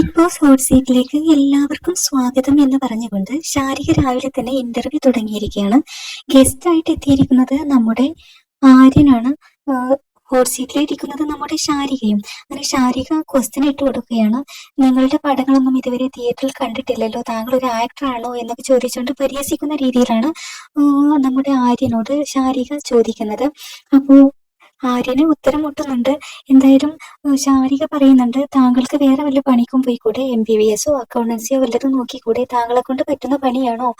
Big boss hot സീറ്റിലേക്ക് എല്ലാവർക്കും സ്വാഗതം എന്ന് പറഞ്ഞുകൊണ്ട് ശാരിക രാവിലെ തന്നെ ഇന്റർവ്യൂ തുടങ്ങിയിരിക്കുകയാണ്. ഗസ്റ്റ് ആയിട്ട് എത്തിയിരിക്കുന്നത് നമ്മുടെ ആര്യനാണ്. ഹോട്ട് സീറ്റിലിരിക്കുന്നത് നമ്മുടെ ശാരികയും. അങ്ങനെ ശാരിക ക്വസ്റ്റ്യൻ ഇട്ട് കൊടുക്കുകയാണ്. നിങ്ങളുടെ പടങ്ങളൊന്നും ഇതുവരെ തിയേറ്ററിൽ കണ്ടിട്ടില്ലല്ലോ, താങ്കൾ ഒരു ആക്ടറാണോ എന്നൊക്കെ ചോദിച്ചുകൊണ്ട് പരിഹസിക്കുന്ന രീതിയിലാണ് നമ്മുടെ ആര്യനോട് ശാരിക ചോദിക്കുന്നത്. അപ്പോൾ ആര്യന് ഉത്തരം മുട്ടുന്നുണ്ട്. എന്തായാലും ശാരിക പറയുന്നുണ്ട്, താങ്കൾക്ക് വേറെ വല്ല പണിക്കും പോയിക്കൂടെ, MBBS അക്കൗണ്ടൻസിയോ വല്ലതും നോക്കിക്കൂടെ, താങ്കളെ കൊണ്ട് പറ്റുന്ന പണിയാണോ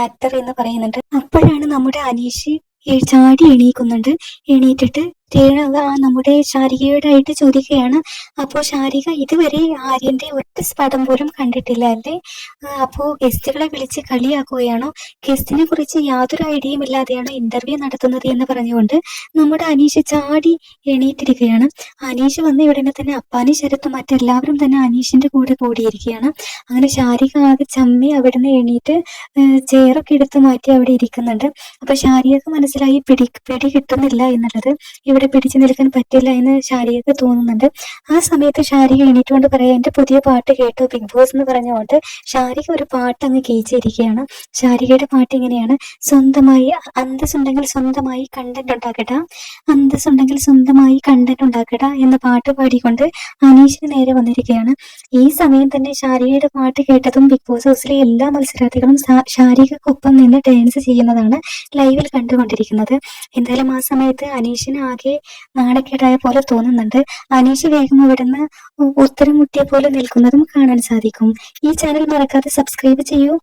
ആക്ടർ എന്ന് പറയുന്നുണ്ട്. അപ്പോഴാണ് നമ്മുടെ അനീഷ് ചാടി എണീക്കുന്നുണ്ട്. എണീറ്റിട്ട് നമ്മുടെ ശാരികയോടായിട്ട് ചോദിക്കുകയാണ്, അപ്പോ ശാരിക ഇതുവരെ ആര്യന്റെ ഒറ്റ പടം പോലും കണ്ടിട്ടില്ല അല്ലേ? അപ്പോ ഗസ്റ്റുകളെ വിളിച്ച് കളിയാക്കുകയാണോ? ഗസ്റ്റിനെ കുറിച്ച് യാതൊരു ഐഡിയയും ഇല്ലാതെയാണോ ഇന്റർവ്യൂ നടത്തുന്നത് എന്ന് പറഞ്ഞുകൊണ്ട് നമ്മുടെ അനീഷ് ചാടി എണീറ്റിരിക്കുകയാണ്. അനീഷ് വന്ന ഉടനെ തന്നെ അപ്പാനി ശരത്തും മറ്റെല്ലാവരും തന്നെ അനീഷിന്റെ കൂടെ കൂടിയിരിക്കുകയാണ്. അങ്ങനെ ശാരിക ആകെ ചമ്മി അവിടുന്ന് എണീറ്റ് ചെയറൊക്കെ എടുത്ത് മാറ്റി അവിടെ ഇരിക്കുന്നുണ്ട്. അപ്പൊ ശാരികക്ക് മനസ്സിലായി പിടി കിട്ടുന്നില്ല എന്നുള്ളത്, ഇവിടെ പിടിച്ചു നിൽക്കാൻ പറ്റില്ല എന്ന് ശാരികക്ക് തോന്നുന്നുണ്ട്. ആ സമയത്ത് ശാരിക എണീറ്റുകൊണ്ട് പറയാം, എന്റെ പുതിയ പാട്ട് കേട്ടോ ബിഗ് ബോസ് എന്ന് പറഞ്ഞുകൊണ്ട് ശാരിക ഒരു പാട്ട് അങ്ങ് കേച്ചിരിക്കുകയാണ്. ശാരികയുടെ പാട്ട് ഇങ്ങനെയാണ്, സ്വന്തമായി അന്തസ്സുണ്ടെങ്കിൽ സ്വന്തമായി കണ്ടന്റ് ഉണ്ടാക്കട്ട, അന്തസ്സുണ്ടെങ്കിൽ സ്വന്തമായി കണ്ടന്റ് ഉണ്ടാക്കട്ട എന്ന പാട്ട് പാടിക്കൊണ്ട് അനീഷിന് നേരെ വന്നിരിക്കുകയാണ്. ഈ സമയം തന്നെ ശാരികയുടെ പാട്ട് കേട്ടതും ബിഗ് ബോസ് ഹൗസിലെ എല്ലാ മത്സരാർത്ഥികളും ശാരികക്കൊപ്പം നിന്ന് ഡാൻസ് ചെയ്യുന്നതാണ് ലൈവിൽ കണ്ടുകൊണ്ടിരിക്കുന്നത്. എന്തായാലും ആ സമയത്ത് അനീഷിന് ആകെ നാണക്കേടായ പോലെ തോന്നുന്നുണ്ട്. അനീഷ് വേഗം അവിടുന്ന് ഉത്തരം മുട്ടിയ പോലെ നിൽക്കുന്നതും കാണാൻ സാധിക്കും. ഈ ചാനൽ മറക്കാതെ സബ്സ്ക്രൈബ് ചെയ്യൂ.